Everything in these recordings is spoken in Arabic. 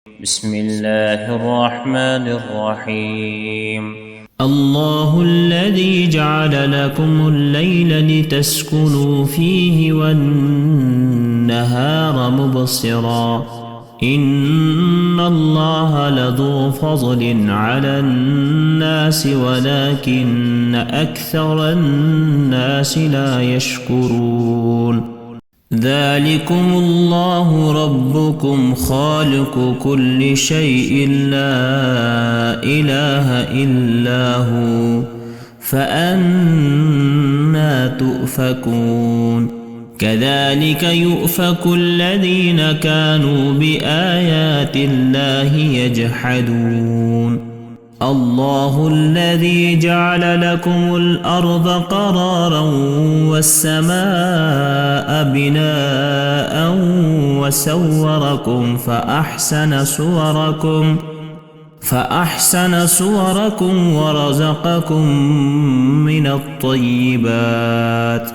بسم الله الرحمن الرحيم. الله الذي جعل لكم الليل لتسكنوا فيه والنهار مبصرا إن الله لذو فضل على الناس ولكن أكثر الناس لا يشكرون. ذلكم الله ربكم خالق كل شيء لا إله إلا هو فأنى تؤفكون. كذلك يؤفك الذين كانوا بآيات الله يجحدون. الله الذي جعل لكم الأرض قرارا والسماء بناء وسوركم فأحسن صوركم ورزقكم من الطيبات.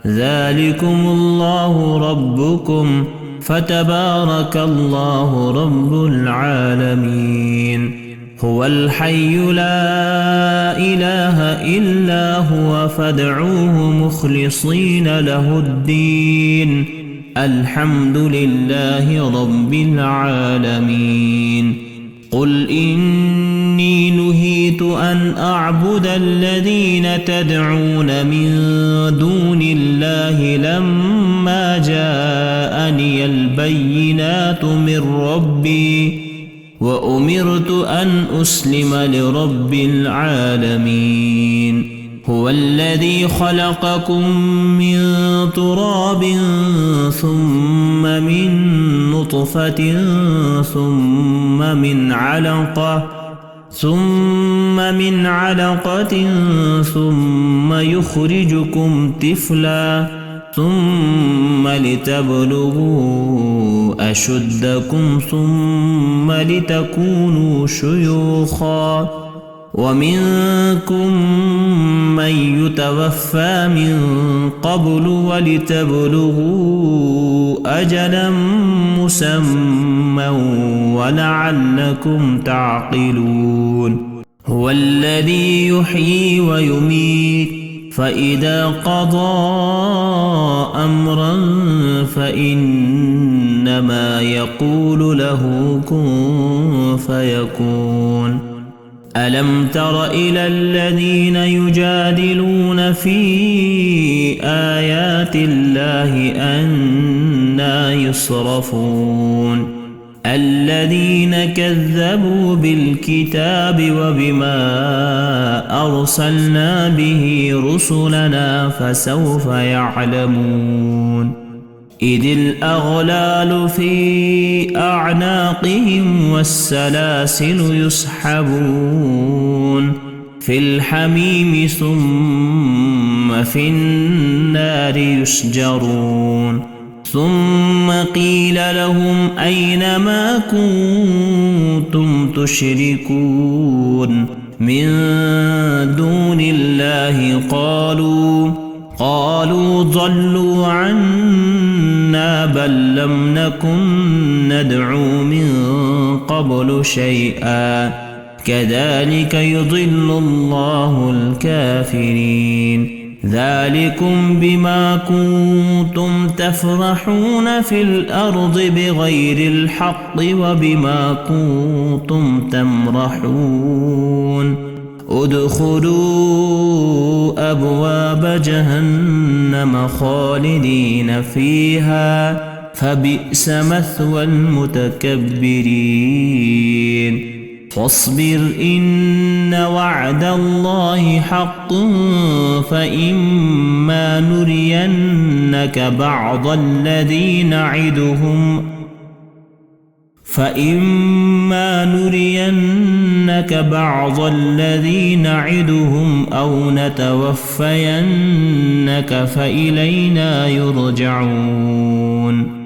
ذلكم الله ربكم فتبارك الله رب العالمين. هو الحي لا إله إلا هو فادعوه مخلصين له الدين الحمد لله رب العالمين. قل إني نهيت أن أعبد الذين تدعون من دون الله لما جاءني البينات من ربي وأمرت أن أسلم لرب العالمين. هو الذي خلقكم من تراب ثم من نطفة ثم من علقة ثم يخرجكم طفلا ثم لتبلغوا أشدكم ثم لتكونوا شيوخا ومنكم من يتوفى من قبل ولتبلغوا أجلا مسمى ولعلكم تعقلون. هو الذي يحيي ويميت فإذا قضى أمرا فإنما يقول له كن فيكون. ألم تر إلى الذين يجادلون في آيات الله أنى يصرفون الذين كذبوا بالكتاب وبما أرسلنا به رسلنا فسوف يعلمون. إذ الأغلال في أعناقهم والسلاسل يسحبون في الحميم ثم في النار يسجرون. ثم قيل لهم أين ما كنتم تشركون من دون الله قالوا ضلوا عنا بل لم نكن ندعو من قبل شيئا كذلك يضل الله الكافرين. ذلكم بما كنتم تفرحون في الأرض بغير الحق وبما كنتم تمرحون. ادخلوا أبواب جهنم خالدين فيها فبئس مثوى المتكبرين. فاصبر إن وعد الله حق فإما نرينك بعض الذي نعدهم أو نتوفينك فإلينا يرجعون.